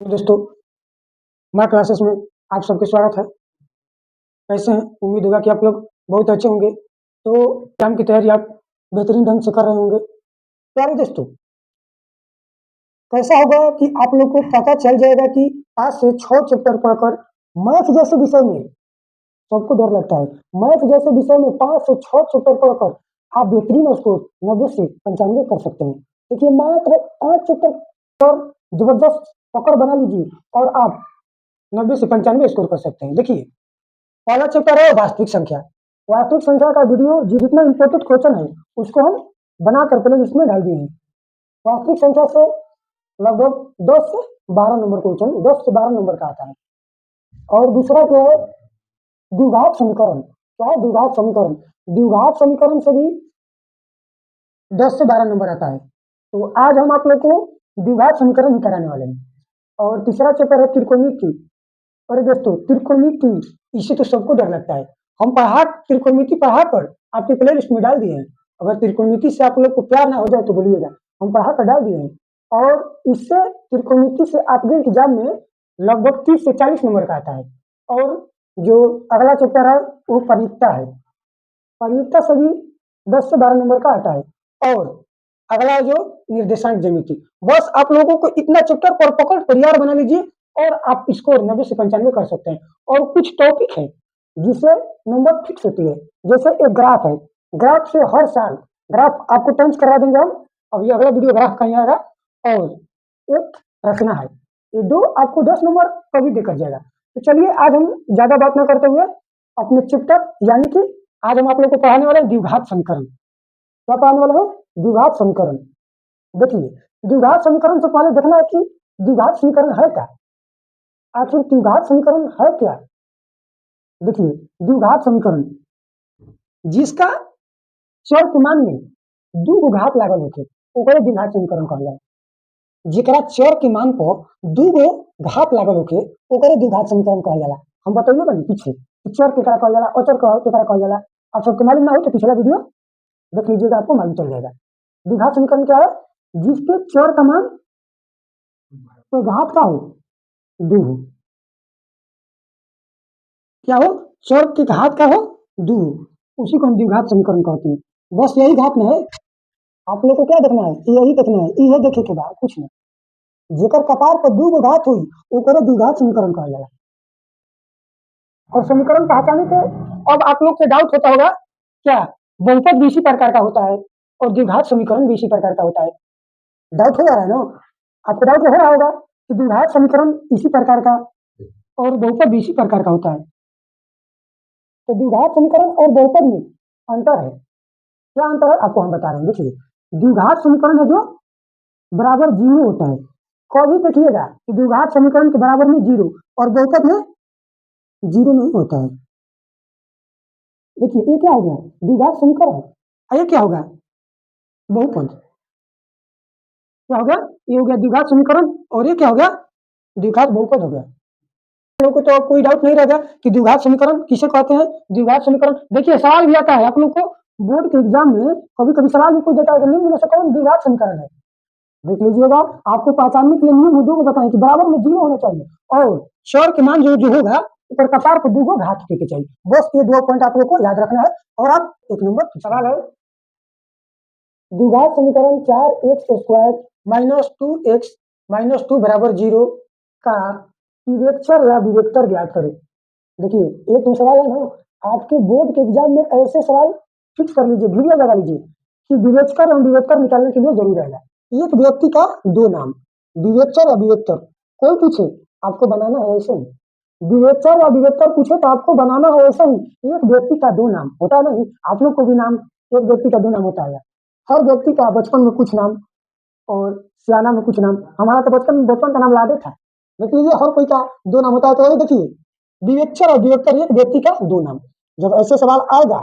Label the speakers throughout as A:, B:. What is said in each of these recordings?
A: तो दोस्तों, my classes में आप सबका स्वागत है। कैसे हैं? उम्मीद होगा कि आप लोग बहुत अच्छे होंगे। तो एग्ज़ाम की तैयारी आप बेहतरीन ढंग से कर रहे होंगे। प्यारे दोस्तों, कैसा होगा कि आप लोग को पता चल जाएगा कि 5 से 6 चैप्टर पढ़कर मैथ जैसे विषय में सबको डर लगता है। मैथ जैसे विषय में 5 से 6 चैप्टर पढ़कर आप बेहतरीन स्कोर 90 से 95 कर सकते हैं। देखिए, मात्र 5 चैप्टर पर जबरदस्त पकड़ बना लीजिए और आप 90 से 95 स्कोर कर सकते हैं। देखिए, पहला चैप्टर है वास्तविक संख्या। वास्तविक संख्या का वीडियो जो जितना इम्पोर्टेंट क्वेश्चन है उसको हम बनाकर पहले इसमें डाल दिए हैं। वास्तविक संख्या से लगभग 10 से 12 नंबर क्वेश्चन 10 से 12 नंबर का आता है। और दूसरा क्या है, द्विघात समीकरण। क्या है द्विघात समीकरण? द्विघात समीकरण से भी 10 से 12 नंबर आता है। तो आज हम आप लोग को द्विघात समीकरण ही कराने वाले हैं। और तीसरा चैप्टर है त्रिकोणमिति। अरे दोस्तों, त्रिकोणमिति इसे तो सबको डर लगता है। हम त्रिकोणमिति पढ़ा कर आपके प्ले लिस्ट में डाल दिए हैं। अगर त्रिकोणमिति से आप लोग को प्यार ना हो जाए तो बोलिएगा, हम पढ़ा कर डाल दिए हैं। और इससे त्रिकोणमिति से आपके एग्जाम में लगभग 30 से 40 नंबर का आता है। और जो अगला चैप्टर है वो परियुक्ता है। परियुक्ता से भी 10 से 12 नंबर का आता है। और अगला जो निर्देशांक ज्यामिति, बस आप लोगों को इतना चैप्टर पर पकड़ तैयार बना लीजिए और आप स्कोर 90 से 95 कर सकते हैं। और कुछ टॉपिक है जिससे नंबर फिक्स होती है। जैसे एक ग्राफ है, ग्राफ से हर साल ग्राफ आपको टंच करवा देंगे हम। अभी अगला वीडियो ग्राफ का ही आएगा। और एक रचना है, ये दो आपको 10 नंबर कभी देकर जाएगा। तो चलिए, आज हम ज्यादा बात न करते हुए अपने चैप्टर यानी कि आज हम आप लोग को पढ़ाने वाले हैं द्विघात समीकरण। क्या पढ़ाने वाले हैं? द्विघात समीकरण। देखिए, द्विघात समीकरण से पहले देखना है कि द्विघात समीकरण है क्या। आखिर द्विघात समीकरण है क्या? देखिए, द्विघात समीकरण जिसका चर के मान में दू गो घात लागल होके ओकरे द्विघात समीकरण कहल जाला। जेकरा चर के मान पर दू गो घात लागल होके ओकरे द्विघात समीकरण कहल जाला। हम बतैले बानी पीछे कि चर केकरा कहल जाला, अचर केकरा कहल जाला। आप सबके मालूम ना हो तो पिछला वीडियो देख लीजिएगा, आपको मालूम चल जाएगा। द्विघात समीकरण क्या है? जिसके चर का मान तो घात का हो दू हो। क्या हो? चर के घात का हो दू हो, उसी को हम द्विघात समीकरण कहते हैं। बस यही घात में है। आप लोग को क्या देखना है? यही देखना है, यही देखे के बाद कुछ नहीं। जेकर कपार पर दू गो घात हुई ओकरे द्विघात समीकरण कहल जाला। और समीकरण पहचाने के अब आप लोग से डाउट होता होगा, क्या बहुपद भी इसी प्रकार का होता है और द्विघात समीकरण भी इसी प्रकार का होता है? डाउट हो जा रहा है ना? आपको डाउट हो रहा होगा कि द्विघात समीकरण इसी प्रकार का और बहुपद भी इसी प्रकार का होता है। तो द्विघात समीकरण और बहुपद में अंतर है। क्या अंतर है आपको हम बता रहे हैं। देखिए, द्विघात समीकरण है जो बराबर जीरो होता है। कभी देखिएगा कि द्विघात समीकरण के बराबर में जीरो और बहुपद में जीरो नहीं होता है। देखिए, ये क्या हो गया? द्विघात समीकरण। ये क्या होगा? बहुपद। क्या हो गया? ये हो गया द्विघात समीकरण और ये क्या हो गया? द्विघात बहुपद हो गया। लोग को तो कोई डाउट नहीं रहेगा कि द्विघात समीकरण किसे कहते हैं। द्विघात समीकरण देखिए, सवाल भी आता है आप लोग को बोर्ड के एग्जाम में, कभी कभी सवाल भी पूछ देता है कि निम्न में से कौन द्विघात समीकरण है। देख लीजिएगा, आपको पहचानने के लिए नियम मुद्दों को बताएं कि बराबर में जीरो होना चाहिए और चर के मान जो जो होगा ऊपर कपार पर दो घात के चाहिए। बस ये दो पॉइंट आप लोग को याद रखना है। और आप एक नंबर सवाल है, द्विघात समीकरण 4x² -2x -2 जीरो का विवेकचर या विवेकतर ज्ञात करें। देखिए, एक तो सवाल है ना, आपके बोर्ड के एग्जाम में ऐसे सवाल फिक्स कर लीजिए, वीडियो लगा लीजिए कि विवेचकर और विवेकतर निकालने के लिए जरूर रहेगा। एक व्यक्ति का दो नाम, विवेचर और विवेकतर। कोई पूछे आपको बनाना है ऐसे ही, विवेचर और विवेकतर पूछे तो आपको बनाना है ऐसा ही। एक व्यक्ति का दो नाम होता है नहीं, आप लोग को भी नाम एक व्यक्ति का दो नाम होता है। हर व्यक्ति का बचपन में कुछ नाम और सियाना में कुछ नाम। हमारा तो बचपन का नाम लाडे था। देखिए, हर कोई का दो नाम होता है। तो देखिए, विवेचर और विवेकतर एक व्यक्ति का दो नाम। जब ऐसे सवाल आएगा,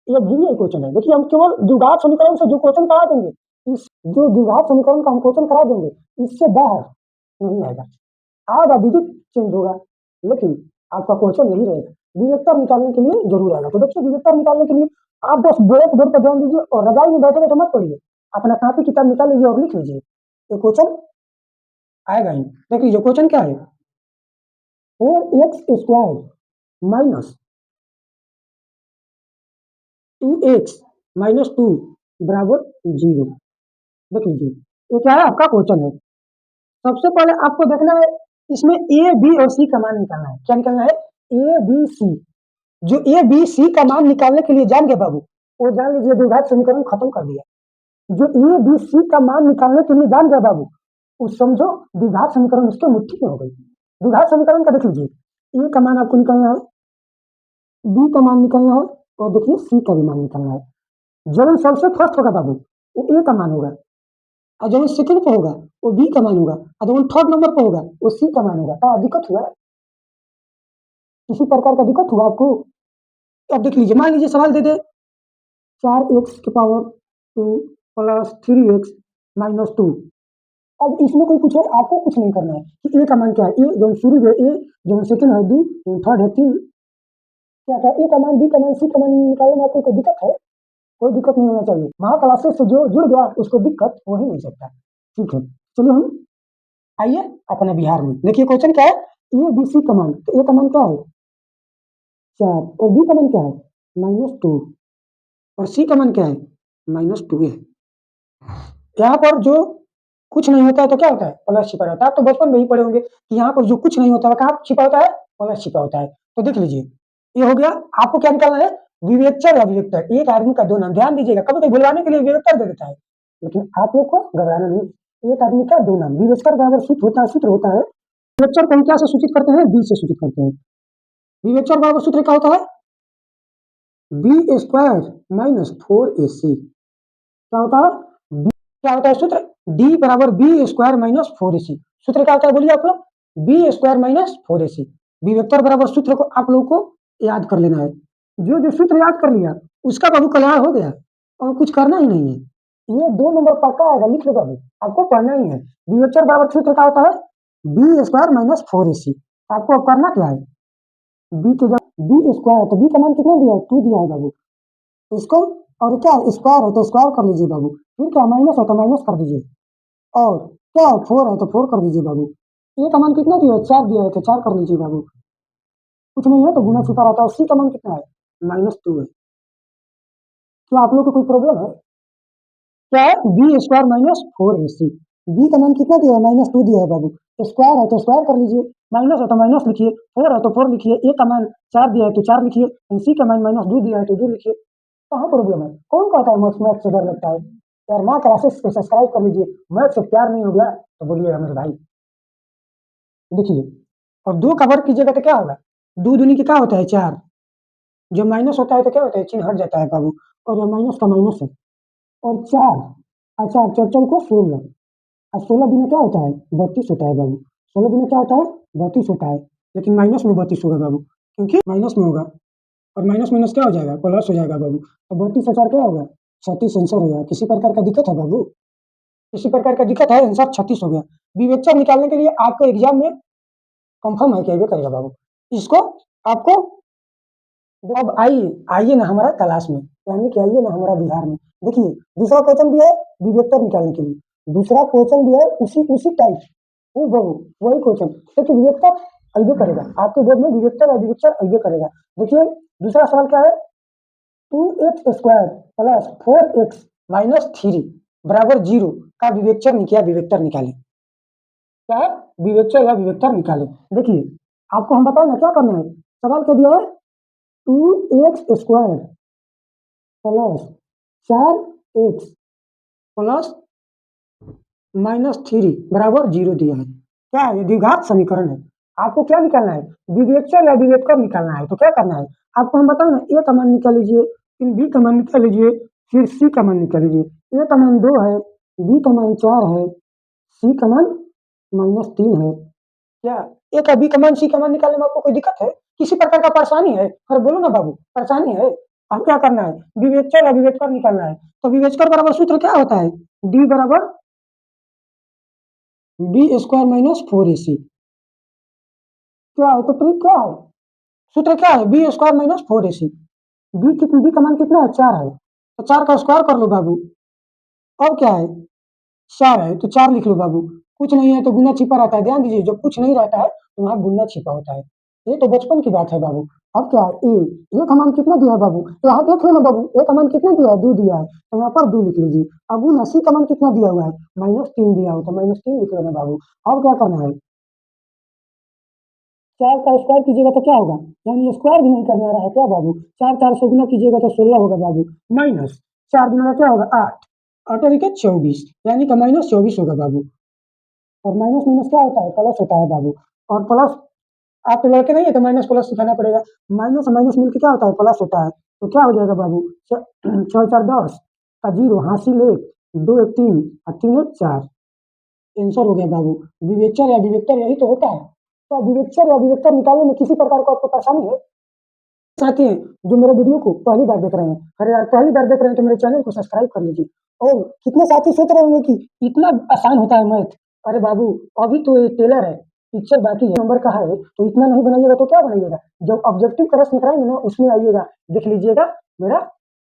A: ये भी क्वेश्चन है। देखिए, हम केवल द्विघात समीकरण से जो क्वेश्चन करा देंगे, इस जो द्विघात समीकरण का हम क्वेश्चन करा देंगे, इससे बाहर नहीं आएगा। आएगा डिजिट चेंज होगा, लेकिन आपका क्वेश्चन यही रहेगा। विवेकतर निकालने के लिए जरूर आएगा। तो देखिए, विवेकतर निकालने के लिए आप बस ब्लैक बोर्ड पर ध्यान दीजिए और रजाई में बैठे तो मत पढ़िए, अपना कॉपी किताब निकाल लीजिए और लिख लीजिए। ये क्वेश्चन आएगा ही। देख लीजिए क्वेश्चन क्या है, 4x² माइनस 2x - 2 बराबर 0। देख लीजिए ये क्या है, आपका क्वेश्चन है। सबसे पहले आपको देखना है इसमें ए बी और सी का मान निकालना है। क्या निकालना है? A B C. जो ए बी सी का मान निकालने के लिए जान गए बाबू, वो जान लीजिए द्विघात समीकरण खत्म कर दिया। जो ए बी सी का मान निकालने के लिए जान गया बाबू, उस समझो द्विघात समीकरण उसके मुट्ठी में हो गई। द्विघात समीकरण का देख लीजिए, ए का मान आपको निकालना है, बी का मान निकालना है, और देखिए सी का भी मान निकालना है। जो सबसे फर्स्ट होगा बाबू वो ए का मान होगा, और जो सेकंड पे होगा वो बी का मान होगा, और जो थर्ड नंबर पे होगा वो सी का मान होगा। क्या दिक्कत हुआ? किसी प्रकार का दिक्कत हुआ आपको? अब देख लीजिए, मान लीजिए सवाल दे दे 4x⁻² प्लस 3x - 2। अब इसमें कोई पूछे, आपको कुछ नहीं करना है कि ए का मान क्या है। ए जो शुरू है ए, जो सेकंड है 2, जो थर्ड है 3। क्या क्या ए का मान, बी का मान, सी का मान निकालने में आपको कोई दिक्कत है? कोई दिक्कत नहीं होना चाहिए। महा क्लासेस से जो जुड़ गया उसको दिक्कत हो ही नहीं सकता। ठीक है, चलिए हम आइए अपने बिहार में। देखिए क्वेश्चन क्या है, ए बी सी का मान। तो ए का मान क्या है 4, और बी का मान क्या है -2, और सी का मान क्या है -2 है। यहाँ पर जो कुछ नहीं होता है तो क्या होता है, प्लस छिपा रहता है। आप तो बचपन में ही पढ़े होंगे कि यहाँ पर जो कुछ नहीं होता है कहाँ छिपा होता है, प्लस छिपा होता है। तो देख लीजिए ये हो गया। आपको क्या निकालना है, विवेचर या विवेक्तर। एक आदमी का दो नाम, ध्यान दीजिएगा, कभी कभी भुलवाने के लिए विवेक्तर दे देता है, लेकिन आप लोग को घबराना नहीं। एक आदमी का दो नाम, विवेचर बराबर सूत्र होता है। विवेचर को हम क्या से सूचित करते हैं, बी से सूचित करते हैं। विवेचर बराबर सूत्र क्या होता है, b² - 4ac। क्या होता है, क्या होता है सूत्र, d बराबर b² - 4ac। सूत्र क्या होता है बोलिए आप लोग, b² - 4ac। विवेक्तर बराबर सूत्र को आप लोगों को याद कर लेना है। जो जो सूत्र याद कर लिया उसका बाबू कल्याण हो गया, और कुछ करना ही नहीं है। ये 2 नंबर पक्का आएगा, लिख लो बाबू, आपको पढ़ना ही है। विवेक्तर बराबर सूत्र क्या होता है, b² - 4ac। आपको अब करना क्या है, बी के जब b², तो बी का मान कितना दिया है, 2 दिया है बाबू। इसको, और क्या स्क्वायर है तो स्क्वायर कर लीजिए बाबू, फिर क्या माइनस है तो माइनस कर दीजिए, और क्या 4 है तो 4 कर दीजिए बाबू। ए का मान कितना दिया है, 4 दिया है तो 4 कर लीजिए बाबू। कुछ नहीं है तो गुना छिपा रहता है। सी का मान कितना है, -2 है। क्या आप लोग को कोई प्रॉब्लम है? क्या है, b² - 4ac। बी का मान कितना दिया है, -2 दिया है बाबू। स्क्वायर है तो स्क्वायर कर लीजिए, माइनस है तो माइनस लिखिए, 4 है तो 4 लिखिए, ए का मान 4 दिया है तो 4 लिखिए, सी का मान -2 दिया है तो 2 लिखिए। कहाँ प्रॉब्लम है? कौन कहता है मैथ से डर लगता है? यार माँ क्लासेस को सब्सक्राइब कर लीजिए। मैथ से प्यार नहीं हो गया तो बोलिएगा मेरे भाई। देखिए, और 2 का वर्ग कीजिएगा तो क्या होगा, 2 दूनी के क्या होता है 4। जो माइनस होता है तो क्या होता है, चिन्ह हट जाता है बाबू, और जो माइनस का माइनस है। और 4, अच्छा 4 चौको 16, अब 16 दूनी क्या होता है, 32 होता है बाबू। 16 दूनी क्या होता है, 32 होता है, लेकिन माइनस में 32 होगा बाबू, क्योंकि माइनस में होगा, और माइनस माइनस क्या हो जाएगा, प्लस हो जाएगा बाबू। तो 32 हजार क्या होगा, 36 आंसर हो गया। किसी प्रकार का दिक्कत है बाबू? किसी प्रकार का दिक्कत है, आंसर 36 हो गया। विवेचर निकालने के लिए आपको एग्जाम में कंफर्म है क्या करेगा बाबू। इसको आपको, अब आइए आइए ना हमारा क्लास में, यानी कि आइए ना हमारा बिहार में। देखिए दूसरा क्वेश्चन भी है विवेक्तर निकालने के लिए, दूसरा क्वेश्चन भी है उसी उसी टाइप, वो बाबू वही क्वेश्चन, लेकिन विवेक्तर अइबे करेगा आपके बोर्ड में, विवेक्तर अइबे करेगा। देखिए दूसरा सवाल क्या है, 2x² प्लस 4x - 3 बराबर 0 का विवेक्तर निकाले। क्या है, विवेक्तर या विवेक्तर निकाले। देखिए आपको हम बताए ना क्या करना है, सवाल क्या दिया है, 2x² प्लस 4x प्लस -3 बराबर 0 दिया है। क्या है, ये द्विघात समीकरण है। आपको क्या निकालना है, विवेक्तर या विवेक्तर निकालना है। तो क्या करना है, आपको हम बताए ना, ए का मान निकाल लीजिए, फिर बी का मान निकाल लीजिए, फिर सी का मान निकाल लीजिए। ए का मान 2 है, बी का मान 4 है, सी का मान -3 है। क्या ए का बी का मान सी का मान निकालने में आपको कोई दिक्कत है, किसी प्रकार का परेशानी है? अरे बोलो ना बाबू, परेशानी है? अब क्या करना है, विवेचर या विवेचकर निकालना है। तो विवेचकर बराबर सूत्र क्या होता है, डी बराबर b² - 4ac। क्या है, तो ट्रिक क्या है, सूत्र क्या है, b² - 4ac। बी का मान कितना है, 4 है, तो 4 का स्क्वायर कर लो बाबू। अब क्या है, 4 है तो 4 लिख लो बाबू, कुछ नहीं है तो गुना छिपा रहता है। ध्यान दीजिए, जब कुछ नहीं रहता है तो वहाँ गुना छिपा होता है। ये तो बचपन की बात है बाबू। अब क्या है, ए का मान कितना दिया है बाबू? यहाँ देख लो ना बाबू, ए का मान कितना दिया है? 2 दिया है, तो यहाँ पर 2 लिख लीजिए। अब गुना सी का मान कितना दिया हुआ है? -3 दिया हो तो -3 लिख लो ना बाबू। अब क्या करना है? 4 का स्क्वायर कीजिएगा तो क्या होगा? यानी स्क्वायर भी नहीं करने आ रहा है क्या बाबू? 4 4 से गुना कीजिएगा तो 16 होगा बाबू। माइनस 4 गुना का क्या होगा? 8, 8 और 1 24, यानी कि -24 होगा बाबू। और माइनस माइनस क्या होता है? प्लस होता है बाबू। और प्लस, आप तो लड़के नहीं है तो माइनस प्लस सिखाना पड़ेगा। माइनस माइनस मिलकर क्या होता है? प्लस होता है। तो क्या हो जाएगा बाबू? 6 4 10 का जीरो, हासिल 1, 2 1 3 और 3 1 4। आंसर हो गया बाबू। विवेचर या विवेक्टर यही तो होता है। तो विवेचर या विवेक्टर निकालने में किसी प्रकार को आपको परेशानी है? साथी हैं जो मेरे वीडियो को पहली बार देख रहे हैं, अरे यार पहली बार देख रहे हैं तो मेरे चैनल को सब्सक्राइब कर लीजिए। और कितने साथी सोच रहे होंगे कि इतना आसान होता है मैथ। अरे बाबू, अभी तो ये टेलर है, पिक्चर बाकी है, नंबर का है, तो इतना नहीं बनाइएगा तो क्या बनाइएगा? जब ऑब्जेक्टिव का रस्म कराएंगे ना उसमें आइएगा, देख लीजिएगा मेरा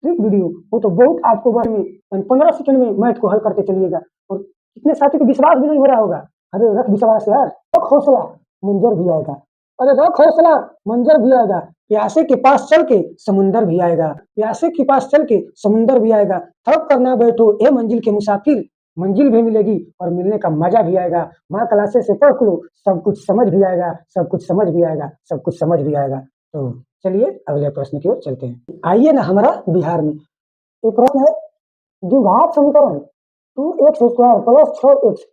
A: ट्रिक वीडियो। वो तो बहुत आपको बारे में 15 सेकंड में मैथ को हल करके चलिएगा। और कितने साथी को विश्वास भी नहीं हो रहा होगा। अरे रख विश्वास यार, रख हौसला, मंजर भी आएगा। अरे रख हौसला, मंजर भी आएगा। प्यासे के पास चल के समुंदर भी आएगा। प्यासे के पास चल के समुंदर भी आएगा। थक कर ना बैठो ए मंजिल के मुसाफिर, मंजिल भी मिलेगी और मिलने का मजा भी आएगा। माँ क्लासे से पढ़ लो, सब कुछ समझ भी आएगा, सब कुछ समझ भी आएगा, सब कुछ समझ भी आएगा। तो चलिए अगले प्रश्न की ओर चलते हैं। आइए ना हमारा बिहार में एक प्रश्न है, द्विघात समीकरण 2x² प्लस 6x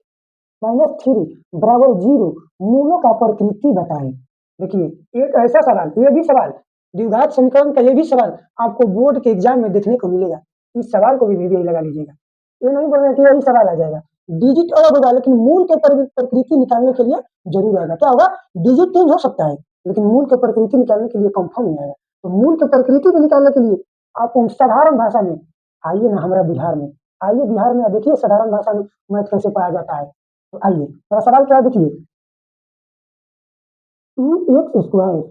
A: -3 बराबर 0 मूलों का प्रकृति बताएं। देखिए एक ऐसा सवाल, ये भी सवाल द्विघात समीकरण का, ये भी सवाल आपको बोर्ड के एग्जाम में देखने को मिलेगा। इस सवाल को भी वीडियो लगा लीजिएगा। ये नहीं बोल रहे कि यही सवाल आ जाएगा, डिजिट अलग होगा लेकिन मूल के प्रकृति निकालने के लिए जरूर आएगा। क्या होगा? डिजिट चेंज हो सकता है लेकिन मूल के प्रकृति निकालने के लिए कंफर्म नहीं आएगा। तो मूल के प्रकृति को निकालने के लिए आपको साधारण भाषा में, आइए ना हमारा बिहार में, आइए बिहार में देखिए साधारण भाषा में मैथ कैसे पाया जाता है। तो आइए मेरा सवाल क्या है, देखिए 2x²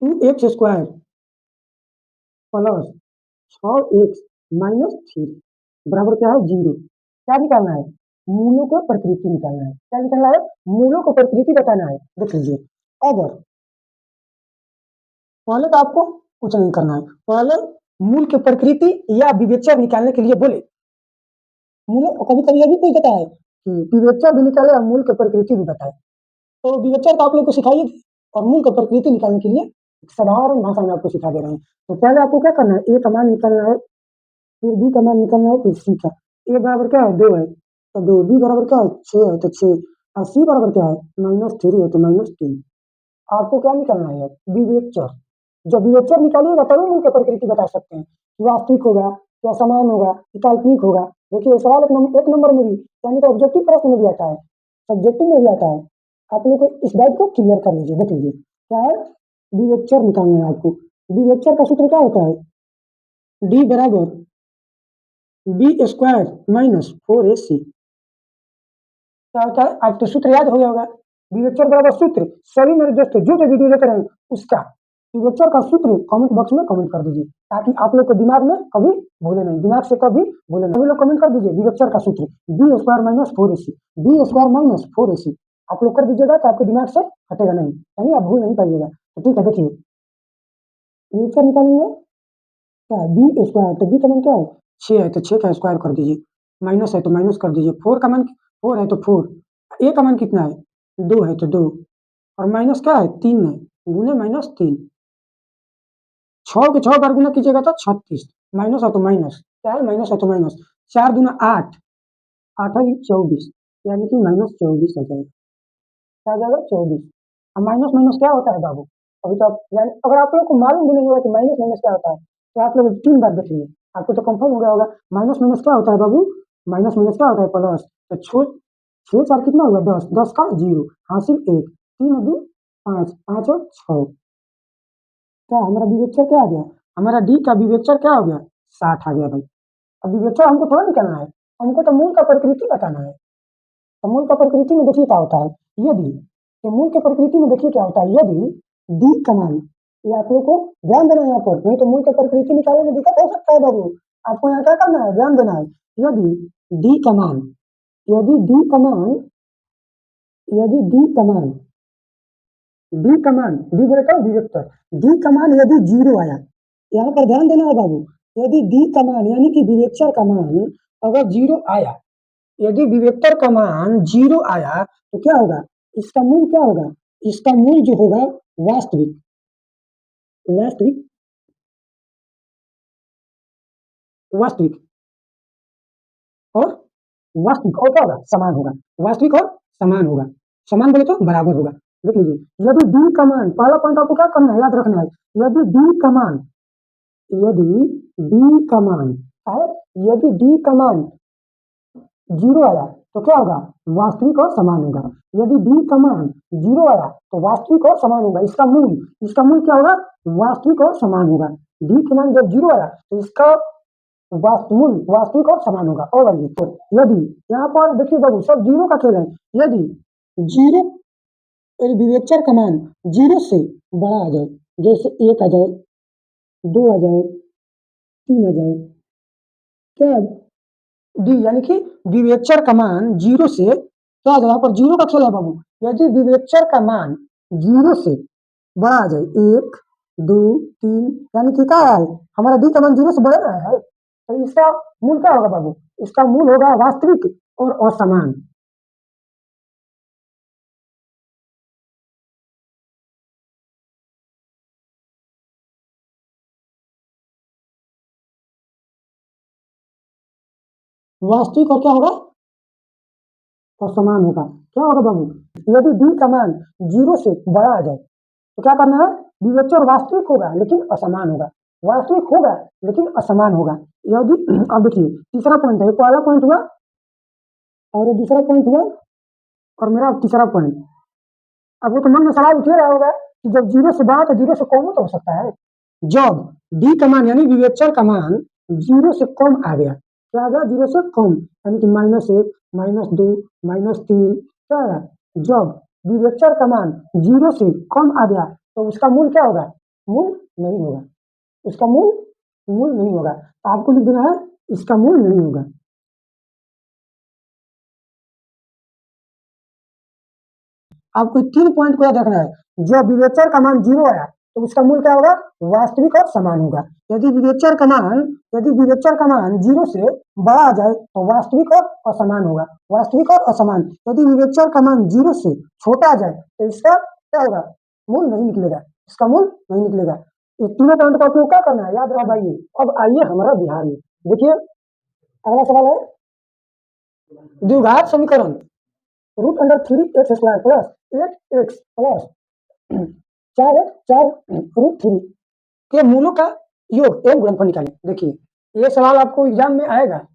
A: 2x² प्लस 6x -3 बराबर क्या है? 0। क्या निकालना है? मूलों को प्रकृति निकालना है। क्या निकालना है? मूलों को प्रकृति बताना है। देख लीजिए, अगर पहले तो आपको कुछ नहीं करना है, पहले मूल की प्रकृति या विवेचर निकालने के लिए बोले। मूल कभी कभी ये भी कोई कहता है कि विवेचर भी निकाले और मूल की प्रकृति भी बताए। तो विवेचर तो आप लोग को सिखाइए और मूल का प्रकृति निकालने के लिए साधारण भाषा में आपको सिखा दे रहे हैं। तो पहले आपको क्या करना है? ए का मान निकालना है, फिर बी का मान निकालना है, फिर सी का। ए बराबर क्या है? 2 है तो 2, बी बराबर क्या है? 6 है तो 6, और सी बराबर क्या है? -3 है तो -3। आपको क्या निकालना है? विवेचर। जब विवेचर निकालिएगा तभी मूल की प्रकृति बता सकते हैं कि वास्तविक होगा, या समान होगा, कि काल्पनिक होगा। देखिए सवाल एक नंबर में भी, यानी कि ऑब्जेक्टिव प्रश्न में भी आता है, सब्जेक्टिव में भी आता है। आप लोग को इस बात को क्लियर कर लीजिए। देख लीजिए क्या है, विवेचर निकालना है आपको। विवेचर का सूत्र क्या होता है? डी बराबर B² -4AC। क्या होता है? आप तो सूत्र याद हो गया होगा। विवेचर बराबर सूत्र, सभी मेरे दोस्तों जो जो वीडियो देख रहे हैं उसका विवेचर का सूत्र कमेंट बॉक्स में कमेंट कर दीजिए, ताकि आप लोग को दिमाग में कभी भूले नहीं, दिमाग से कभी भूले नहीं। सभी लोग कमेंट कर दीजिए विवेचर का सूत्र B² -4AC, B² -4AC। आप लोग कर दीजिएगा तो आपके दिमाग से हटेगा नहीं, यानी आप भूल नहीं पाइएगा। तो ठीक है, देखिए विवेचर निकालेंगे क्या है? B², तो बी का मान क्या है? 6 है तो 6 का स्क्वायर कर दीजिए, माइनस है तो माइनस कर दीजिए, 4 का मान 4 है तो 4, ए का मान कितना है? 2 है तो 2, और माइनस क्या है? 3 है, गुने -3। 6 के 6 बार गुना कीजिएगा तो 36, माइनस है तो माइनस, क्या है? माइनस है तो माइनस। 4 दूना 8, 8 है 24, यानी कि -24 आ जाएगा। क्या आ जाएगा? 24। अब माइनस माइनस क्या होता है बाबू? अभी तो आप यानी अगर आप लोग को मालूम भी नहीं होगा कि माइनस माइनस क्या होता है तो आप लोग 3 बार देख लीजिए, आपको तो कंफर्म हो गया होगा। माइनस माइनस क्या होता है बाबू? माइनस माइनस क्या होता है? प्लस। तो 6 4 कितना हुआ? 10, 10 का 0, हासिल 1, 3 2 5, 5 और 6। क्या हमारा विवेचर क्या आ गया? हमारा डी का विवेचर क्या हो गया? 60 आ गया भाई। अब विवेचर हमको थोड़ा निकालना है, हमको तो मूल का प्रकृति बताना है। तो मूल का प्रकृति में देखिए क्या होता है, यदि तो मूल के प्रकृति में देखिए क्या होता है, यदि डी का मान, ये आप लोग को ध्यान देना है यहाँ पर, नहीं तो मूल के प्रकृति निकालने में दिक्कत हो सकता है बाबू। आपको यहाँ क्या करना है? ध्यान देना है। यदि डी का मान, यदि डी का मान यदि डी बोले तो डी वेक्टर, डी का मान यदि 0 आया, यहाँ पर ध्यान देना है बाबू, यदि डी का मान यानी कि विवेचर का मान अगर 0 आया, यदि विवेक्टर का मान 0 आया तो क्या होगा, इसका मूल क्या होगा, इसका मूल जो होगा वास्तविक वास्तविक वास्तविक और वास्तविक और क्या होगा, समान होगा, वास्तविक और समान होगा, समान बोले तो बराबर होगा। देख लीजिए, यदि डी का मान, पहला पॉइंट आपको क्या करना है, याद रखना है, यदि डी का मान है, यदि डी का मान 0 आया तो क्या होगा, वास्तविक और समान होगा। यदि डी का मान 0 आया तो वास्तविक और समान होगा, इसका मूल क्या होगा, वास्तविक और समान होगा। डी का मान जब 0 आया तो इसका मूल वास्तविक और समान होगा। और आइए, तो यदि यहाँ पर देखिए बाबू, सब 0 का खेल है, यदि 0 विवेचर का मान 0 से बड़ा आ जाए, जैसे 1 आ जाए, 2 आ जाए, 3 आ जाए, क्या डी यानी कि विवेचर का मान 0 से क्या आ जाए, यहाँ पर 0 का खेल है बाबू, यदि विवेचर का मान 0 से बड़ा आ जाए, 1 2 3, यानी कि क्या है, हमारा डी का मान 0 से बढ़ रहा है, तो इसका मूल क्या होगा बाबू, इसका मूल होगा वास्तविक और असमान। वास्तविक और क्या होगा, असमान होगा। क्या होगा बाबू, यदि डी का मान 0 से बड़ा आ जाए तो क्या करना है, विवेचर वास्तविक होगा लेकिन असमान होगा, वास्तविक होगा लेकिन असमान होगा। यदि अब देखिए, तीसरा पॉइंट है, पहला पॉइंट हुआ और दूसरा पॉइंट हुआ और मेरा तीसरा पॉइंट। अब वो तो मन में सवाल उठ रहा होगा कि जब 0 से बड़ा तो 0 से कम तो हो सकता है, जब डी का मान यानी विवेचर का मान 0 से कम आ गया, क्या आ गया, 0 से कम, यानी कि -1 -2 -3, क्या है, जब विवेचर का मान 0 से कम आ गया तो उसका मूल क्या होगा, मूल नहीं होगा, उसका मूल नहीं होगा, तो आपको लिख देना है इसका मूल नहीं होगा। आपको 3 पॉइंट को याद रखना है, जब विवेचर का मान 0 आया तो उसका मूल क्या होगा, वास्तविक और समान होगा। यदि विवेचर का मान 0 से बड़ा आ जाए तो वास्तविक और असमान होगा, वास्तविक और असमान। यदि विवेचर का मान 0 से छोटा आ जाए तो इसका क्या होगा, मूल नहीं निकलेगा, इसका मूल नहीं निकलेगा। ये तीनों पॉइंट का उपयोग क्या करना है, याद रख भाई। अब आइए हमारा बिहार में, देखिए अगला सवाल है, द्विघात समीकरण √3x² plus 8x plus 4x4 √3 के मूलों का योग एवं गुणनफल निकालें। देखिए, ये सवाल आपको एग्जाम में आएगा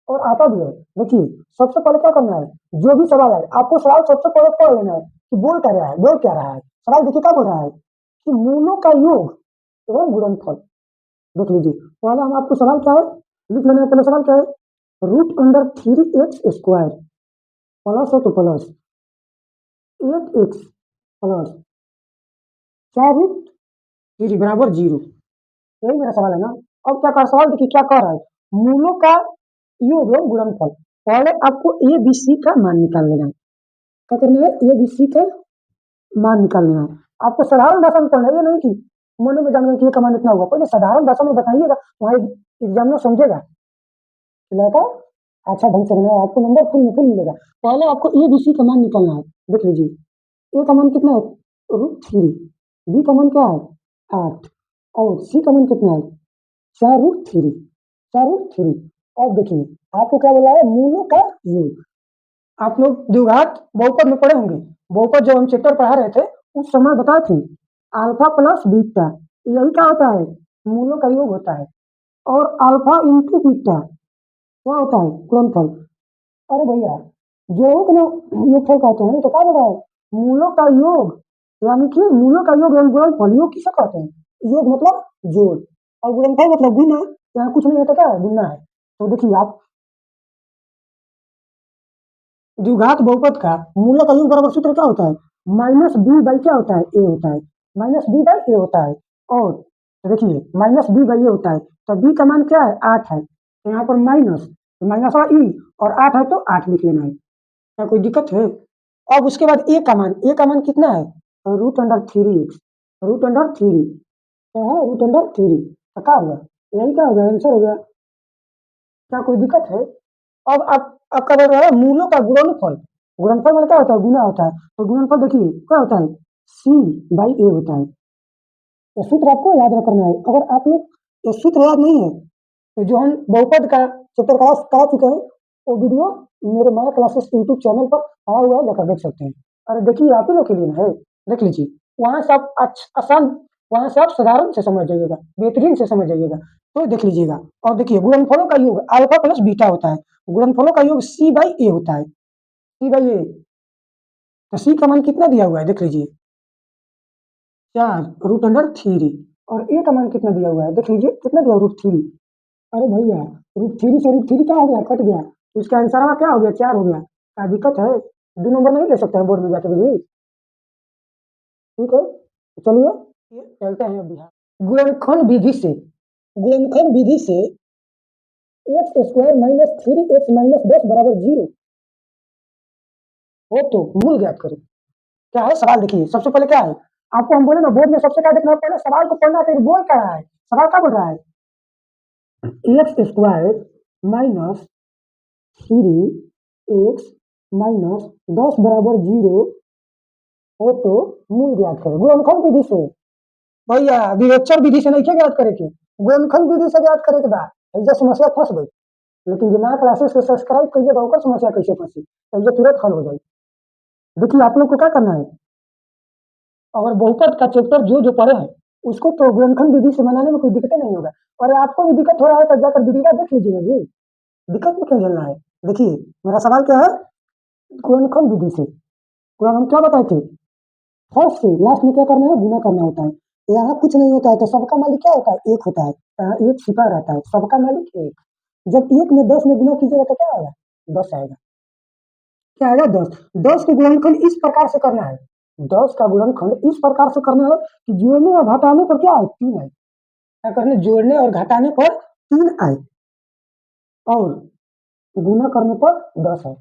A: और आता भी है। देखिए, सबसे पहले क्या करना है, जो भी सवाल है आपको सवाल सबसे पहले पढ़ लेना है कि बोल क्या रहा है सवाल। देखिए क्या बोल रहा है कि मूलों का योग एवं गुणनफल। देख लीजिए, पहले हम आपको सवाल क्या है लिख लेना है, पहले सवाल क्या है, √3x² प्लस है तो प्लस 8x प्लस 4√3 बराबर 0, यही मेरा सवाल है ना। अब क्या कर सवाल देखिए क्या कह रहा है, मूलों का योग एवं गुणनफल। पहले आपको ए बी सी का मान निकाल लेना है, क्या करना है, ए बी सी का मान निकाल लेना है। आपको साधारण भाषा में पढ़ना है, ये नहीं कि मन में जानना कि ये का मान इतना होगा, पहले साधारण भाषा में बताइएगा, वहाँ एग्जाम में समझेगा, लड़का अच्छा ढंग से बनाया, आपको नंबर फुल मिलेगा। पहले आपको ए बी सी का मान निकालना है। देख लीजिए, ए का मान कितना है, √3, बी का मान क्या है 8 और सी का मान कितना है 4√3। अब देखिए आपको क्या बोला है, मूलों का योग। आप लोग द्विघात बहुपद में पढ़े होंगे, बहुपद जब हम चैप्टर पढ़ा रहे थे उस समय बताए थे, अल्फा प्लस बीटा यही क्या होता है, मूलों का योग होता है, और अल्फा इंटू बीटा क्या होता है, गुणनफल। अरे भैया, योग ना योगफल कहते हैं, तो क्या बोल रहा है, मूलों का योग, यानी कि मूलों का योग यानी गुणनफल। योग किसे कहते हैं, योग मतलब जोड़ और गुणनफल मतलब गुना, यहाँ कुछ नहीं होता, क्या है, गुना है। तो देखिए आप, द्विघात बहुपद का मूलों का योग बराबर सूत्र क्या होता है, -b बाई क्या होता है, a होता है, -b बाई a होता है। और देखिए -b बाई a होता है, तो b का मान क्या है 8 है, तो यहाँ पर माइनस और ई और 8 है तो 8 लिख लेना है, क्या कोई दिक्कत है। अब उसके बाद ए का मान कितना है? Root under three x, root under three, तो है रूट अंडर थ्री, तो क्या होगा? यही क्या होगा, आंसर हो गया। क्या कोई दिक्कत है? अब आप आपका बोल रहा है मूलों का गुणनफल। गुणनफल मतलब क्या होता है? गुना होता है। तो गुणनफल देखिए क्या होता है? सी बाई ए होता है। ये सूत्र आपको याद रखना है। अगर आप लोग ये सूत्र याद नहीं है तो जो हम बहुपद का चैप्टर क्लास करा चुके हैं वो वीडियो मेरे माया क्लासेस यूट्यूब चैनल पर आया हुआ है, जाकर देख सकते हैं। अरे देखिए आप ही लोग के लिए ना है, देख लीजिए। वहां से आप आसान, वहां से आप साधारण से समझ जाइएगा, बेहतरीन से समझ जाइएगा। तो देख लीजिएगा। और देखिए गुणनफलों का योग अल्फा प्लस बीटा होता है। गुणनफलों का योग सी बाई ए होता है, सी बाई ए। तो सी का मान कितना दिया हुआ है देख लीजिए, 4 रूट अंडर थ्री। और ए का मान कितना दिया हुआ है देख लीजिए, कितना दिया रूट थ्री। अरे भैया रूट थ्री से रूट थ्री क्या हो गया, कट गया, तो इसका आंसर क्या हो गया, 4 हो गया। क्या दिक्कत है? 2 नंबर नहीं ले सकते हैं बोर्ड में जाकर भी? ठीक है, तो चलिए ये चलते हैं अब बिहार। गुणनखंड विधि से, गुणनखंड विधि से x square minus three x minus 10 बराबर 0 हो तो मूल ज्ञात करो। क्या है सवाल? देखिए सबसे पहले क्या है, आपको हम बोले ना बोर्ड में सबसे क्या देखना है, पहले सवाल को पढ़ना, फिर बोल क्या रहा है, सवाल क्या बोल रहा है? X square minus three x minus 10 बराबर 0 हो तो मूल ज्ञात करो गुणनखंड विधि से। भैया विवेचन विधि से नहीं क्या ज्ञात करे के, गुणनखंड विधि से ज्ञात करे के बाद ऐसा समस्या फंस गई। लेकिन जो नया क्लासेस को सब्सक्राइब करिएगा ओकर समस्या कैसे फंसी, तो ये तुरंत हल हो जाएगी। देखिए आप लोग को क्या करना है, और बहुपद का चैप्टर जो जो पढ़े हैं उसको तो गुणनखंड विधि से बनाने में कोई दिक्कत नहीं होगा। और आपको भी दिक्कत हो रहा है तो जाकर वीडियो देख लीजिएगा जी, दिक्कत में क्यों झेलना है। देखिए मेरा सवाल क्या है, गुणनखंड विधि से गुणन हम क्या बताए थे, फर्स्ट से लास्ट में क्या करना है, गुना करना होता है। यहाँ कुछ नहीं होता है तो सबका मालिक क्या होता है, एक होता है। एक छिपा रहता है, सबका मालिक एक। जब एक में 10 में गुना कीजिएगा तो क्या आएगा, 10 आएगा। क्या आएगा, 10। 10 के गुणनखंड इस प्रकार से करना है, 10 का गुणनखंड इस प्रकार से करना है कि जोड़ने और घटाने पर क्या आए, 3 आए। क्या करने, जोड़ने और घटाने पर 3 आए, और गुना करने पर 10 आए।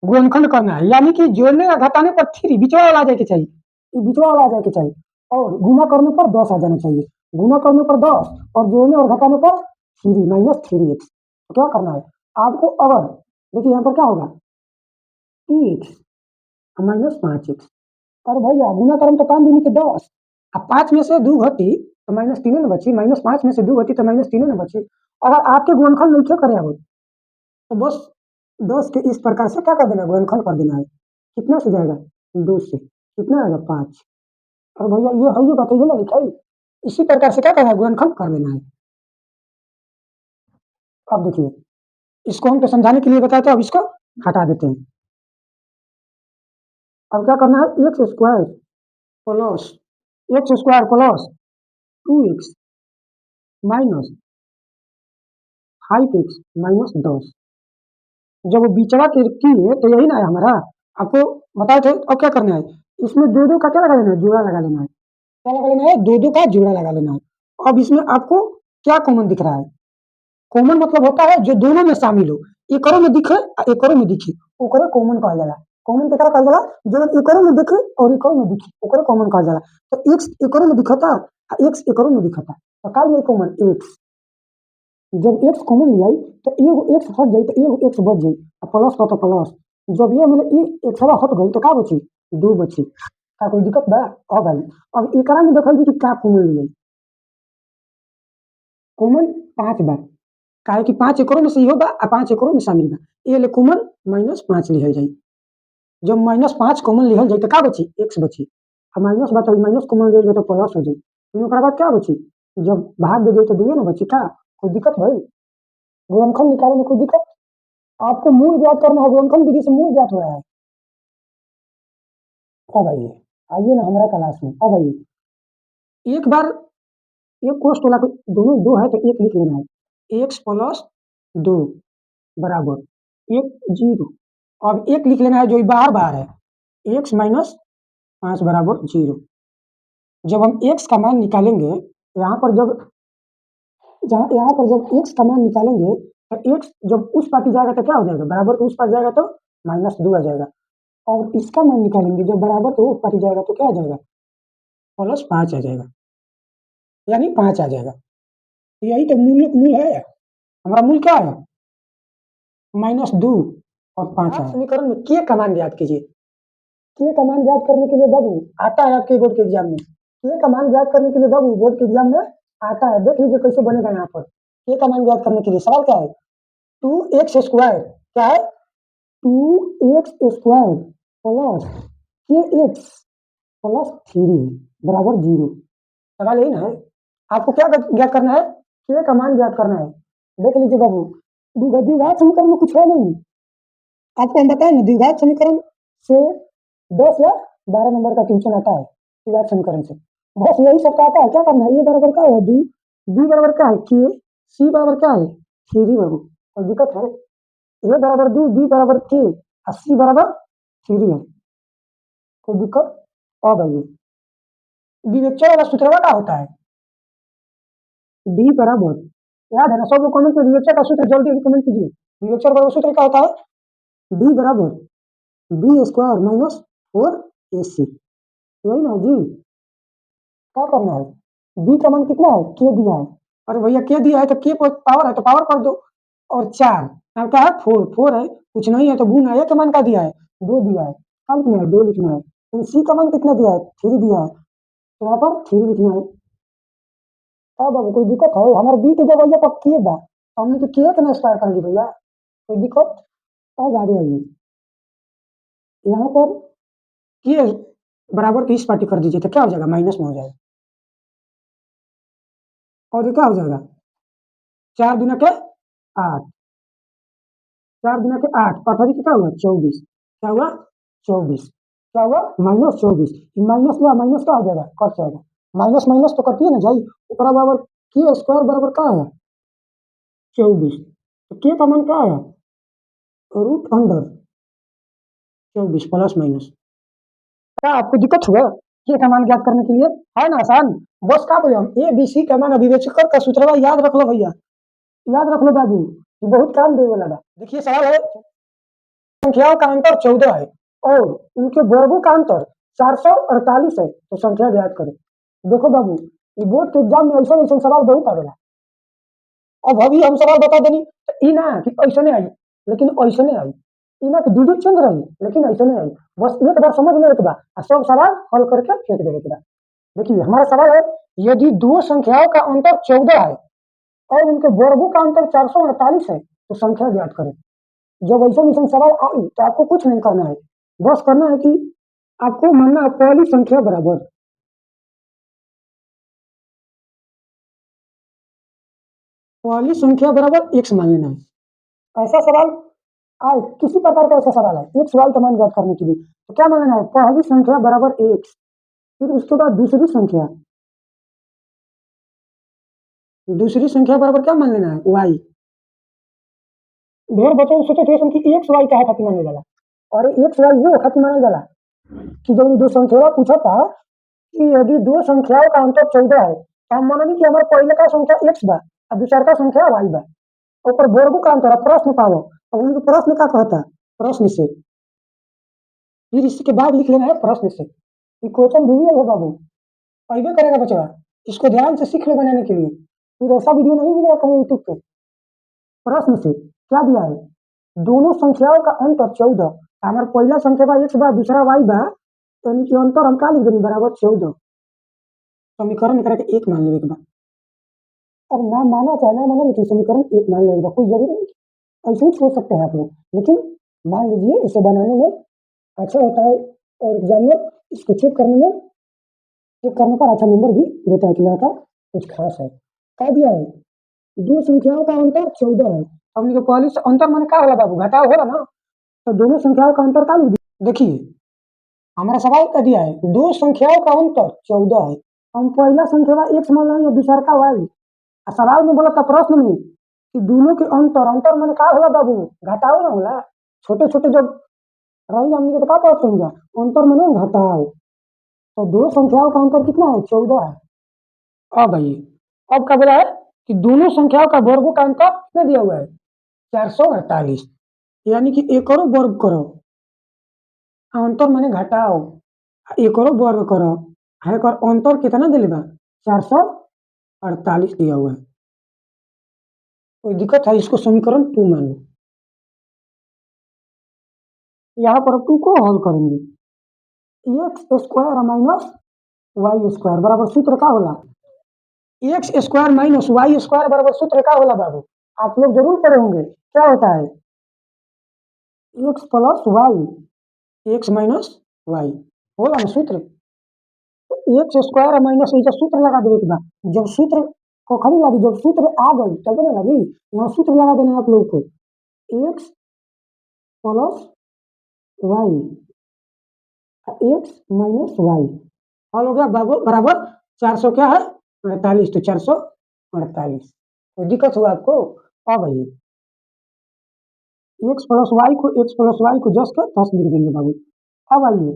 A: गुणनखंड करना है यानी कि जोड़ने या घटाने पर 3 बीचवा वाला आ जाए के चाहिए, ये बीचवा वाला आ जाए के चाहिए। और गुना करने पर 10 आ जाना चाहिए, गुना करने पर 10, और जोड़ने और घटाने पर 3 माइनस थ्री एक्स। तो क्या करना है आपको, अगर देखिए यहाँ पर क्या होगा, एक्स माइनस 5 एक्स। अरे भैया गुना करम तो 5 दूनी के 10, अब 5 में से 2 घटी तो माइनस 3 न बची, माइनस 5 में से 2 घटी तो माइनस 3 न बची। अगर आपके गुणनखंड नहीं करे अब तो बस 10 के इस प्रकार से क्या कर देना, गुणनखंड कर देना है। कितना से जाएगा, 2 से, कितना आएगा, 5। और भैया ये है, ये बताइए ना लिखाई, इसी प्रकार से क्या करना है, गुणनखंड कर देना है। अब देखिए इसको हम तो समझाने के लिए बताए थे, अब इसको हटा देते हैं। अब क्या करना है, plus x square plus 2x minus 5x minus 10। जब वो बिचड़ा की है तो यही ना है हमारा, आपको बताए थे। अब क्या करना है, इसमें दो दो का क्या लगा लेना है, जोड़ा लगा लेना है। क्या लगा लेना है, दो दो का जोड़ा लगा लेना है। अब इसमें आपको क्या कॉमन दिख रहा है, कॉमन मतलब होता है जो दोनों में शामिल हो, एकरों में दिखे एकरों में दिखे ओकरे कॉमन कहा जाला। कॉमन केकरा कहल जाला, जो एकरों में दिखे और एकरों में दिखे ओकरे कॉमन कहा जाला। तो एक्स एकरों में दिखता एक्स एकरों में दिखता, तो का लिए कॉमन एक्स। जब एक्स कॉमन ले आई तो एगो एक्स हट जाई तो एगो एक्स बच जाई, आ प्लस का तो प्लस। जब ये मिले एक सवा हट गई तो का बची, 2 बची। का कोई दिक्कत बा? अब आई, अब एकरा में देखल जी कि का कॉमन ले आई, कॉमन 5 बार, काहे कि 5 एकरों में से इहो बा आ 5 एकरों में शामिल बा, ए ले कॉमन -5 लिहल जाई। जब -5 कॉमन लिहल जाई तो का बची, एक्स बची। अब माइनस बा तो माइनस कॉमन ले लेबे तो प्लस हो जाई। फिर ओकरा बाद क्या बची, जब भाग दे देई तो 2 ना बची। का कोई दिक्कत भइल? गुणनखंड निकाले में कोई दिक्कत? आपको मूल ज्ञात करना है, गुणनखंड विधि से मूल ज्ञात हो रहा है। अब आइए, आइए ना हमारा क्लास में, अब आइए। एक बार एक कोष्ठ वाला दोनों 2 है तो एक लिख लेना है, एक्स प्लस 2 बराबर एक जीरो। अब एक लिख लेना है जो बाहर बाहर है, एक्स माइनस 5 बराबर 0। जब हम एक्स का मान निकालेंगे यहाँ पर, जब जहाँ यहाँ पर जब एक्स का मान निकालेंगे तो एक्स जब उस पार्टी जाएगा तो क्या हो जाएगा, बराबर उस पार जाएगा तो -2 आ जाएगा। और इसका मान निकालेंगे जब बराबर तो कट जाएगा तो क्या आ जाएगा, +5 आ जाएगा, यानी 5 आ जाएगा। यही तो मूल मूल है, हमारा मूल क्या है, -2 और 5 है। समीकरण में के का मान ज्ञात कीजिए। के का मान ज्ञात करने के लिए बाबू आता है आपके बोर्ड के एग्जाम में, के का मान ज्ञात करने के लिए बाबू बोर्ड के एग्जाम में आता है। देख लीजिए कैसे बनेगा यहाँ पर। के का मान ज्ञात करने के लिए सवाल क्या है, 2x² क्या है, 2x² प्लस kx प्लस 3 बराबर 0। सवाल यही ना है, आपको क्या ज्ञात करना है, के का मान ज्ञात करना है। देख लीजिए बाबू, द्विघात समीकरण में कुछ है नहीं, आपको हम बताएं ना, द्विघात समीकरण से 10 या 12 नंबर का क्वेश्चन आता है द्विघात समीकरण से, बस यही सब आता है। क्या करना है, ए बराबर क्या है, बी बराबर क्या है, के, सी बराबर क्या है, 3 बाबू। और दिक्कत है, ए बराबर 2, बी बराबर के और सी बराबर 3 है, कोई दिक्कत। अब आइए, विवेचन वाला सूत्र क्या होता है, डी बराबर, याद है ना, सब लोग कमेंट में विवेचन का सूत्र जल्दी कमेंट कीजिए। विवेचन वाला सूत्र क्या होता है, डी बराबर b² माइनस 4ac, यही ना जी। क्या करना है, b का मान कितना है, के दिया है, अरे भैया के दिया है तो के पावर है तो पावर कर दो, और 4 यहाँ क्या है, 4 है, कुछ नहीं है तो गुना है, का मान का दिया है, 2 दिया है, क्या लिखना है, 2 लिखना है। तो सी का मान कितना दिया है, 3 दिया है, तो यहाँ पर 3 लिखना है। अब अब कोई दिक्कत है, हमारे बी के जगह पर के बा, हमने तो के ना स्क्वायर कर ली भैया, कोई दिक्कत। अब आगे आइए, यहाँ पर के बराबर 30 पार्टी कर दीजिए तो क्या हो जाएगा, माइनस में हो जाएगा, और ये क्या हो जाएगा, 4 दूना के 8, 4 दूना के 8, पठारी क्या हुआ, 24, क्या हुआ, 24, क्या हुआ, -24, माइनस में माइनस क्या हो जाएगा, कट जाएगा, माइनस माइनस तो कटिए ना जाई, ऊपर बराबर के स्क्वायर बराबर क्या है, 24, तो के का मान क्या है, √24 प्लस माइनस। क्या आपको दिक्कत हुआ के का मान ज्ञात करने के लिए, है ना आसान, बस क्या बोले हम, ए बी सी का मान अविवेचक का सूत्र याद रख लो भैया, याद रख लो बाबू, ये बहुत काम दे वाला। देखिए सवाल है, संख्याओं का अंतर 14 है और उनके वर्गों का अंतर 448 है, तो संख्या ज्ञात करें। देखो बाबू, ये बोर्ड के एग्जाम में ऐसा ऐसा सवाल बहुत आवेला, अब अभी हम सवाल बता देनी तो ई ना कि ऐसा नहीं आई, लेकिन ऐसा नहीं आई, ई ना कि डिजिट चेंज रही लेकिन ऐसा नहीं आई, बस एक बार समझ लेने के बाद सब सवाल हल करके फेंक देने के बाद। देखिए हमारा सवाल है, यदि दो संख्याओं का अंतर 14 है और उनके वर्गों का अंतर 448 है तो संख्या ज्ञात करें। जब ऐसा ऐसा सवाल आई तो आपको कुछ नहीं करना है, बस करना है कि आपको मानना है पहली संख्या बराबर, पहली संख्या बराबर x मान लेना है। ऐसा सवाल आए, किसी प्रकार का ऐसा सवाल है x y का मान ज्ञात करने के लिए, तो क्या मान लेना है, पहली संख्या बराबर x, फिर उसके बाद दूसरी संख्या बराबर क्या मान लेना है, y। ढेर बच्चों सोचे थे कि एक्स वाई का है खातिर माने जाला, और एक्स वाई वो खातिर माने जाला कि जब दो संख्या पूछा था कि यदि दो संख्याओं का अंतर 14 है तो हम माननी कि हमारे पहले का संख्या एक्स बा और दूसरा का संख्या वाई बा, ऊपर वर्गों का अंतर है, प्रश्न पाओ, और उनको प्रश्न क्या कहता है, प्रश्न से, फिर इसके बाद लिख लेना है प्रश्न से। ये क्वेश्चन भी है बाबू, अबे करेगा बच्चा, इसको ध्यान से सीख लो बनाने के लिए, फिर ऐसा वीडियो नहीं मिलेगा कहीं यूट्यूब पे। प्रश्न से क्या दिया है, दोनों संख्याओं का अंतर 14, हमारे पहला संख्या बा एक्स बा दूसरा वाई बा, तो इनके अंतर हम क्या लिख देंगे, बराबर 14, समीकरण करके एक मान लेने के बाद, अब ना माना चाहे ना माना लेकिन समीकरण एक मान लेगा, कोई जरूरी नहीं ऐसे ही छोड़ सकते हैं आप लोग, लेकिन मान लीजिए इसे बनाने में अच्छा होता है, और एग्जाम में इसको चेक करने पर अच्छा नंबर भी देता है कि लड़का कुछ खास है। क्या दिया है, दो संख्याओं का अंतर 14 है, हमने तो पहले से अंतर माने क्या होला बाबू, घटाव होला ना, तो दोनों संख्याओं का अंतर क्या लिख दिया। देखिए हमारा सवाल क्या दिया है, दो संख्याओं का अंतर 14 है, हम पहला संख्या एक्स मान लें या दूसरा का वाई, सवाल में बोला था प्रश्न में कि दोनों के अंतर, अंतर मैंने क्या होला बाबू, घटाओ ना होला, छोटे छोटे जब रही हमने तो क्या पता समझा, अंतर मैंने घटाओ, तो दो संख्याओं का अंतर कितना है, 14 है। अब भाई, अब क्या बोला है कि दोनों संख्याओं का वर्गों का अंतर कितना दिया हुआ है, 448, यानी कि एक करो वर्ग करो, अंतर माने घटाओ एकरो वर्ग करो एकर अंतर कितना दिले बा 448 दिया हुआ है। कोई दिक्कत है? इसको समीकरण 2 मान लो। यहाँ पर 2 को हल करेंगे। X square minus y square बराबर सूत्र का होला x square minus y square बराबर सूत्र का होला बाबू। आप लोग जरूर पढ़े होंगे। क्या होता है? X plus y x minus y होला ना सूत्र। एक्स स्क्वायर माइनस ये सूत्र लगा देवे के बाद जब सूत्र को खड़ी लगी जब सूत्र आ गई तब ना लगी यहाँ सूत्र लगा देना है आप लोगों को x plus y x minus y हल हो गया बाबू बराबर 400 क्या है 48 तो 448 कोई दिक्कत हुआ आपको? अब आइए एक्स प्लस वाई को जस के तस लिख देंगे बाबू। अब आइए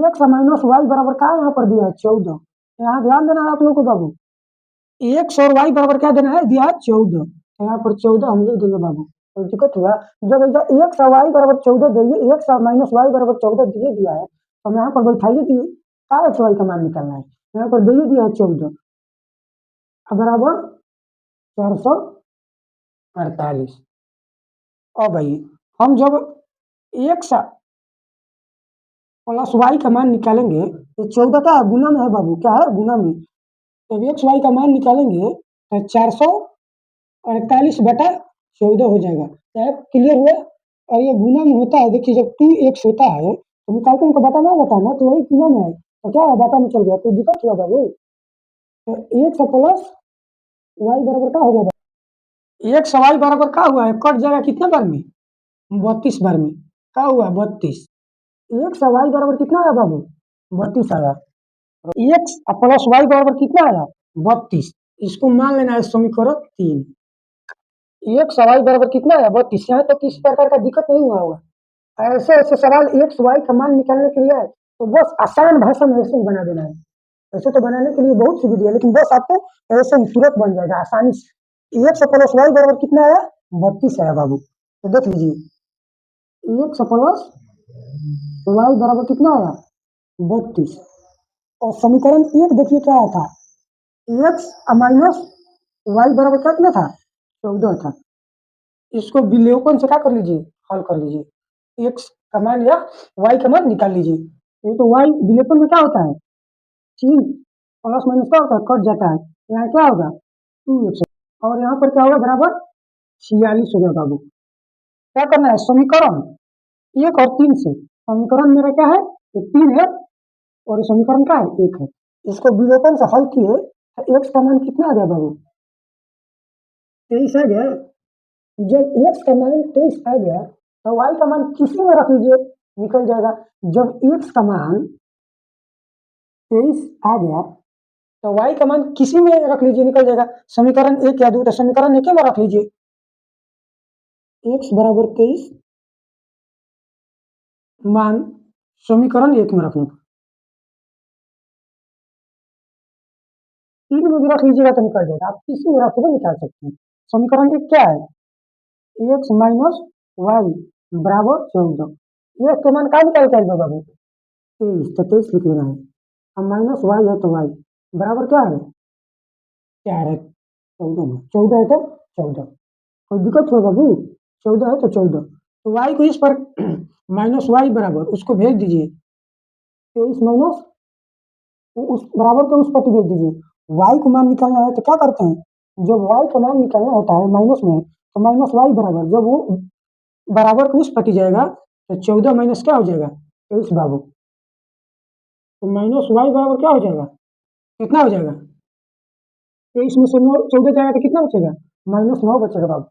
A: एक्स माइनस वाई बराबर क्या यहाँ पर दिया है 14। यहाँ ध्यान देना है आप लोग को बाबू। एक्स और वाई बराबर क्या देना है दिया है 14 यहाँ पर 14 हम लिख देंगे बाबू। कोई दिक्कत हुआ? जब एक्स और वाई बराबर 14 दिए एक्स और माइनस वाई बराबर 14 दिए दिया है तो हम यहाँ पर बैठाइए दिए क्या एक्स वाई का मान निकालना है यहाँ पर दिए दिया है 14 बराबर 448। अब आइए हम जब एक्स प्लस वाई का मान निकालेंगे तो 14 का गुना में है बाबू क्या है गुना में तो एक्स वाई का मान निकालेंगे तो 448/14 हो जाएगा। क्या क्लियर हुआ? और ये गुना में होता है देखिए जब 2x होता है तो निकालते हैं तो बटा में आ जाता है ना तो वही गुना में है तो क्या है बटा में चल गया कोई दिक्कत हुआ बाबू? तो एक्स प्लस वाई बराबर क्या हो गया? एक्स वाई बराबर क्या हुआ है कट जाएगा कितने बार में 32 बार में क्या हुआ 32 एक्स वाई बराबर कितना आया बाबू 32 आया। एक्स प्लस वाई बराबर कितना आया 32 इसको मान लेना है समीकरण 3। एक्स वाई बराबर कितना आया 32 यहाँ तक किसी प्रकार का दिक्कत नहीं हुआ होगा। ऐसे ऐसे सवाल एक्स वाई का मान निकालने के लिए तो बस आसान भाषा में ऐसे ही बना देना है। ऐसे तो बनाने के लिए बहुत सी विधि है लेकिन बस आपको ऐसे ही तुरंत बन जाएगा आसानी से। एक्स प्लस वाई बराबर कितना आया 32 आया बाबू। तो देख लीजिए एक्स प्लस वाई बराबर कितना आया 32 और समीकरण 1 देखिए क्या आया था एक्स माइनस वाई बराबर कितना था 14 था। इसको विलोपन से क्या कर लीजिए हल कर लीजिए एक्स का मान या वाई का मान निकाल लीजिए। ये तो वाई विलोपन में क्या होता है चिन्ह प्लस माइनस क्या होता है कट जाता है यहाँ क्या होगा 2x और यहाँ पर क्या होगा बराबर 46 हो गया बाबू। क्या करना है समीकरण 1 और 3 से समीकरण मेरा क्या है 3 है और समीकरण क्या है 1 है। इसको विलोपन से हल किए तो एक्स का मान कितना आ गया बाबू 23 आ गया। जब एक्स का मान 23 आ गया तो वाई का मान किसी में रख लीजिए निकल जाएगा। जब एक्स का मान 23 आ गया तो वाई का मान किसी में रख लीजिए निकल जाएगा। समीकरण 1 या 2 तो समीकरण 1 में रख लीजिए एक्स बराबर 23 मान समीकरण 1 में रखने 3 में भी रख लीजिएगा तो निकल जाएगा। आप किसी में रख के निकाल सकते हैं। समीकरण 1 क्या है एक्स माइनस वाई बराबर 14 एक्स का मान क्या निकाल के आएगा बाबू 23 तो 23 लिख लेना है अब माइनस वाई है तो वाई बराबर क्या है 4 है 14 में 14 है तो 14 कोई दिक्कत हो बाबू 14 है तो 14 तो वाई को इस पर माइनस वाई बराबर उसको भेज दीजिए 23 माइनस उस बराबर को उस पर भेज दीजिए। वाई को मान निकालना है तो क्या करते हैं जब वाई का मान निकालना होता है माइनस में तो माइनस वाई बराबर जब वो बराबर को उस पटी जाएगा तो 14 माइनस क्या हो जाएगा 23 बाबू तो माइनस वाई बराबर क्या हो जाएगा कितना हो जाएगा 23 में से 9 14 जाएगा तो कितना बचेगा -9 बचेगा बाबू।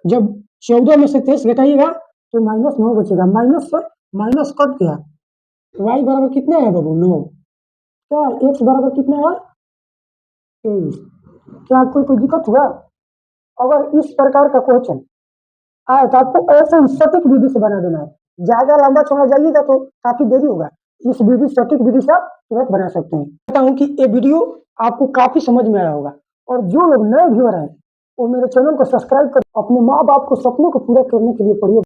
A: जब 14 में से 23 घटाइएगा तो -9 बचेगा माइनस से माइनस कट गया वाई बराबर कितना है बाबू 9 क्या एक्स बराबर कितना है 23। क्या आपको कोई दिक्कत हुआ? अगर इस प्रकार का क्वेश्चन आए तो आपको ऐसे ही सटीक विधि से बना देना है। ज्यादा लंबा चौड़ा जाइएगा तो काफी देरी होगा। इस विधि सटीक विधि से आप तुरंत बना सकते हैं। कहता हूँ कि ये वीडियो आपको काफी समझ में आया होगा और जो लोग नए व्यूअर हैं वो मेरे चैनल को सब्सक्राइब कर अपने माँ बाप को सपनों को पूरा करने के लिए पढ़िए।